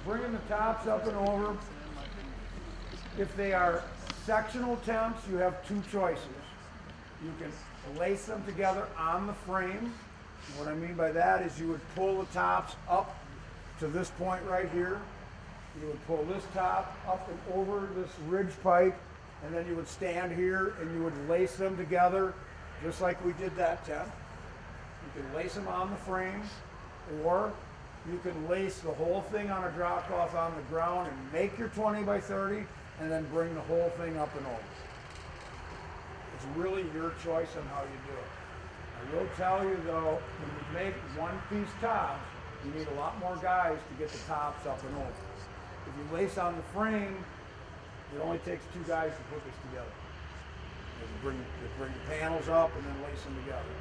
bringing the tops up and over. If they are sectional tents, you have two choices. You can lace them together on the frame. What I mean by that is you would pull the tops up to this point right here. You would pull this top up and over this ridge pipe, and then you would stand here and you would lace them together just like we did that tent. You can lace them on the frame, or you can lace the whole thing on a drop cloth on the ground and make your 20 by 30 and then bring the whole thing up and over. It's really your choice on how you do it. I will tell you though, when you make one-piece tops, you need a lot more guys to get the tops up and over. If you lace on the frame, it only takes two guys to put this together. You bring the panels up and then lace them together.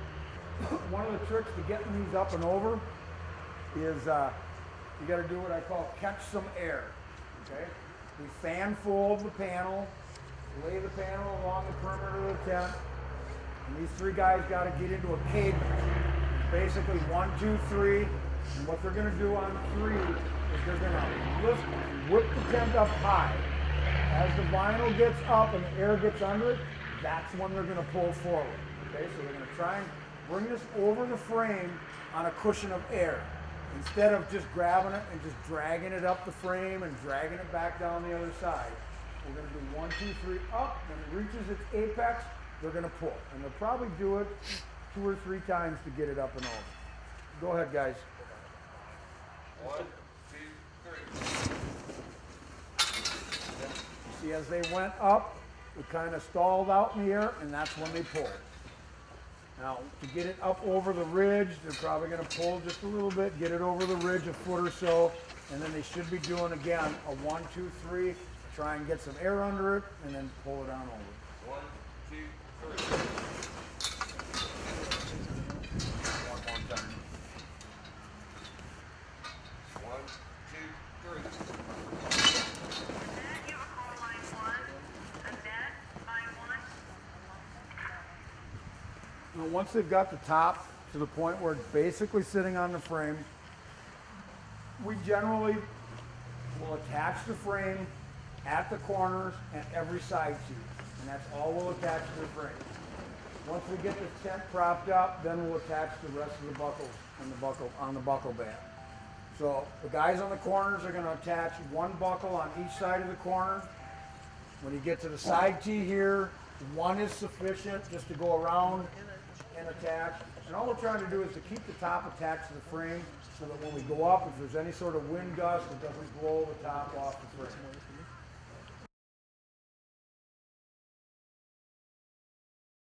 One of the tricks to getting these up and over is you got to do what I call catch some air. Okay? We fan fold the panel, lay the panel along the perimeter of the tent, and these three guys got to get into a cadence. Basically 1, 2, 3, and what they're going to do on 3 is they're going to lift, whip the tent up high. As the vinyl gets up and the air gets under it, that's when they're going to pull forward. Okay, so they're going to try and bring this over the frame on a cushion of air, instead of just grabbing it and just dragging it up the frame and dragging it back down the other side. We're going to do 1, 2, 3, up. When it reaches its apex, they're going to pull. And they'll probably do it 2 or 3 times to get it up and over. Go ahead, guys. 1, 2, 3. See, as they went up, it kind of stalled out in the air, and that's when they pulled. Now, to get it up over the ridge, they're probably going to pull just a little bit, get it over the ridge a foot or so, and then they should be doing, again, a 1, 2, 3, try and get some air under it, and then pull it on over. 1, 2, 3. One more time. 1, 2, 3. Now, once they've got the top to the point where it's basically sitting on the frame, we generally will attach the frame at the corners and every side tee, and that's all we'll attach to the frame. Once we get this tent propped up, then we'll attach the rest of the buckles on the buckle band. So the guys on the corners are going to attach one buckle on each side of the corner. When you get to the side tee here, one is sufficient just to go around and attach. And all we're trying to do is to keep the top attached to the frame so that when we go up, if there's any sort of wind gust, it doesn't blow the top off the frame.